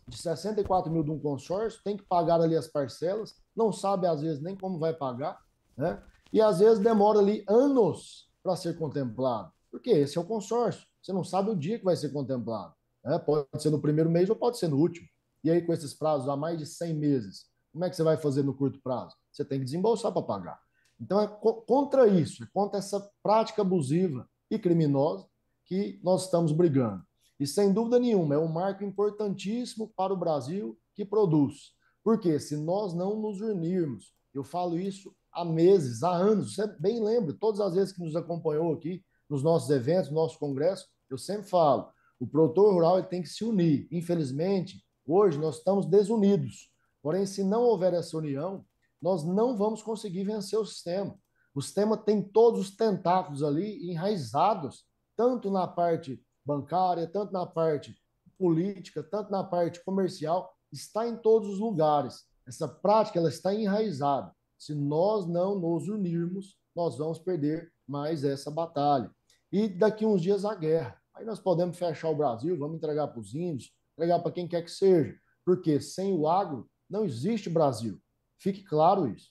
de 64 mil de um consórcio, tem que pagar ali as parcelas, não sabe às vezes nem como vai pagar, né? E às vezes demora ali anos para ser contemplado, porque esse é o consórcio, você não sabe o dia que vai ser contemplado, né? Pode ser no primeiro mês ou pode ser no último. E aí, com esses prazos há mais de 100 meses, como é que você vai fazer no curto prazo? Você tem que desembolsar para pagar. Então, é contra isso, é contra essa prática abusiva e criminosa que nós estamos brigando. E sem dúvida nenhuma, é um marco importantíssimo para o Brasil que produz. Porque se nós não nos unirmos, eu falo isso há meses, há anos, você bem lembra, todas as vezes que nos acompanhou aqui nos nossos eventos, no nosso congresso, eu sempre falo, o produtor rural ele tem que se unir. Infelizmente, hoje nós estamos desunidos. Porém, se não houver essa união, nós não vamos conseguir vencer o sistema. O sistema tem todos os tentáculos ali enraizados, tanto na parte bancária, tanto na parte política, tanto na parte comercial, está em todos os lugares. Essa prática ela está enraizada. Se nós não nos unirmos, nós vamos perder mais essa batalha. E daqui uns dias a guerra. Aí nós podemos fechar o Brasil, vamos entregar para os índios, entregar para quem quer que seja. Porque sem o agro não existe Brasil. Fique claro isso.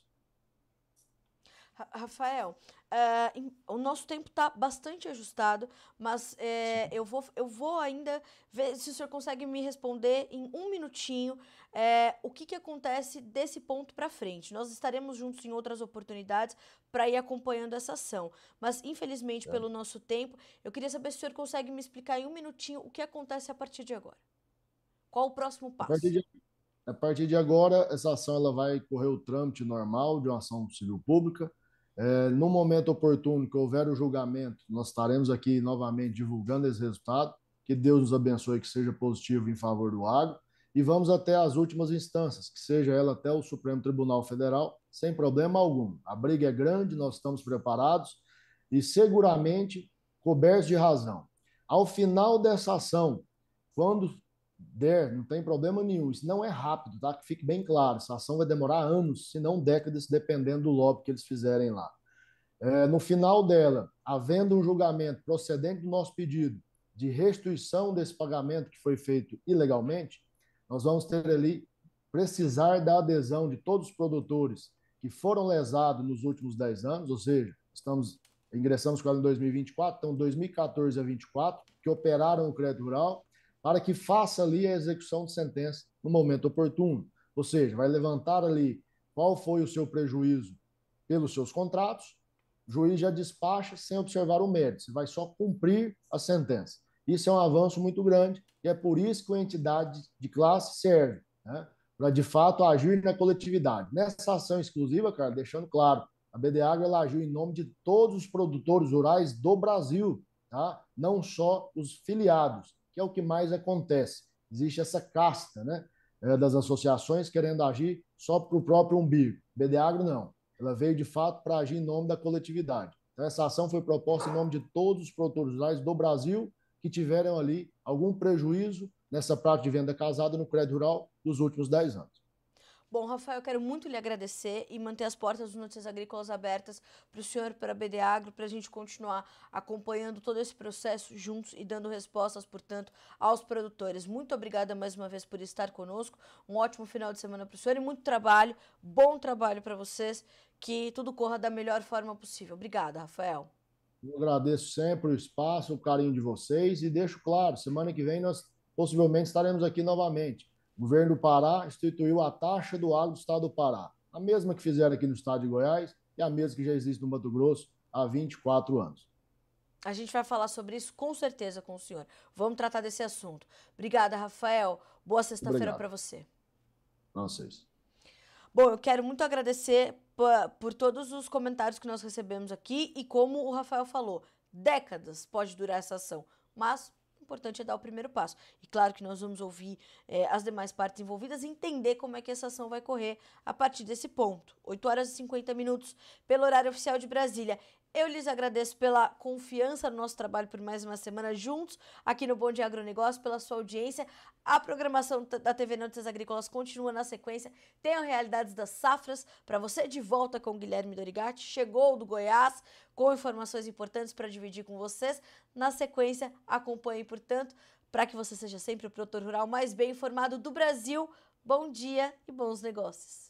Rafael, o nosso tempo está bastante ajustado, mas eu vou ainda ver se o senhor consegue me responder em um minutinho o que acontece desse ponto para frente. Nós estaremos juntos em outras oportunidades para ir acompanhando essa ação, mas infelizmente pelo nosso tempo, eu queria saber se o senhor consegue me explicar em um minutinho o que acontece a partir de agora. Qual o próximo A partir passo? de, a partir de agora, essa ação ela vai correr o trâmite normal de uma ação civil pública. No momento oportuno que houver o julgamento, nós estaremos aqui novamente divulgando esse resultado. Que Deus nos abençoe, que seja positivo em favor do agro. E vamos até as últimas instâncias, que seja ela até o Supremo Tribunal Federal, sem problema algum. A briga é grande, nós estamos preparados e seguramente cobertos de razão. Ao final dessa ação, quando der, não tem problema nenhum. Isso não é rápido, tá? Que fique bem claro. Essa ação vai demorar anos, se não décadas, dependendo do lobby que eles fizerem lá. No final dela, havendo um julgamento procedente do nosso pedido de restituição desse pagamento que foi feito ilegalmente, nós vamos ter ali precisar da adesão de todos os produtores que foram lesados nos últimos 10 anos, ou seja, ingressamos com ela em 2024, então 2014 a 24, que operaram o crédito rural, para que faça ali a execução de sentença no momento oportuno. Ou seja, vai levantar ali qual foi o seu prejuízo pelos seus contratos, o juiz já despacha sem observar o mérito, você vai só cumprir a sentença. Isso é um avanço muito grande e é por isso que a entidade de classe serve, né? Para de fato agir na coletividade. Nessa ação exclusiva, cara, deixando claro, a BD Agro ela agiu em nome de todos os produtores rurais do Brasil, tá? Não só os filiados, que é o que mais acontece. Existe essa casta, né, das associações querendo agir só para o próprio umbigo. BD Agro não. Ela veio de fato para agir em nome da coletividade. Então, essa ação foi proposta em nome de todos os produtores rurais do Brasil que tiveram ali algum prejuízo nessa prática de venda casada no crédito rural dos últimos 10 anos. Bom, Rafael, eu quero muito lhe agradecer e manter as portas do Notícias Agrícolas abertas para o senhor, para a BD Agro, para a gente continuar acompanhando todo esse processo juntos e dando respostas, portanto, aos produtores. Muito obrigada mais uma vez por estar conosco. Um ótimo final de semana para o senhor e muito trabalho, bom trabalho para vocês, que tudo corra da melhor forma possível. Obrigada, Rafael. Eu agradeço sempre o espaço, o carinho de vocês e deixo claro, semana que vem nós possivelmente estaremos aqui novamente. O governo do Pará instituiu a taxa do agro do estado do Pará, a mesma que fizeram aqui no estado de Goiás e a mesma que já existe no Mato Grosso há 24 anos. A gente vai falar sobre isso com certeza com o senhor. Vamos tratar desse assunto. Obrigada, Rafael. Boa sexta-feira para Obrigado. você. Para vocês. Bom, eu quero muito agradecer por todos os comentários que nós recebemos aqui e como o Rafael falou, décadas pode durar essa ação, mas o importante é dar o primeiro passo. E claro que nós vamos ouvir as demais partes envolvidas e entender como é que essa ação vai correr a partir desse ponto. 8h50, pelo horário oficial de Brasília. Eu lhes agradeço pela confiança no nosso trabalho por mais uma semana juntos aqui no Bom Dia Agronegócio, pela sua audiência. A programação da TV Notícias Agrícolas continua na sequência. Tem a Realidades das Safras para você de volta com o Guilherme Dorigatti. Chegou do Goiás com informações importantes para dividir com vocês. Na sequência, acompanhe, portanto, para que você seja sempre o produtor rural mais bem informado do Brasil. Bom dia e bons negócios.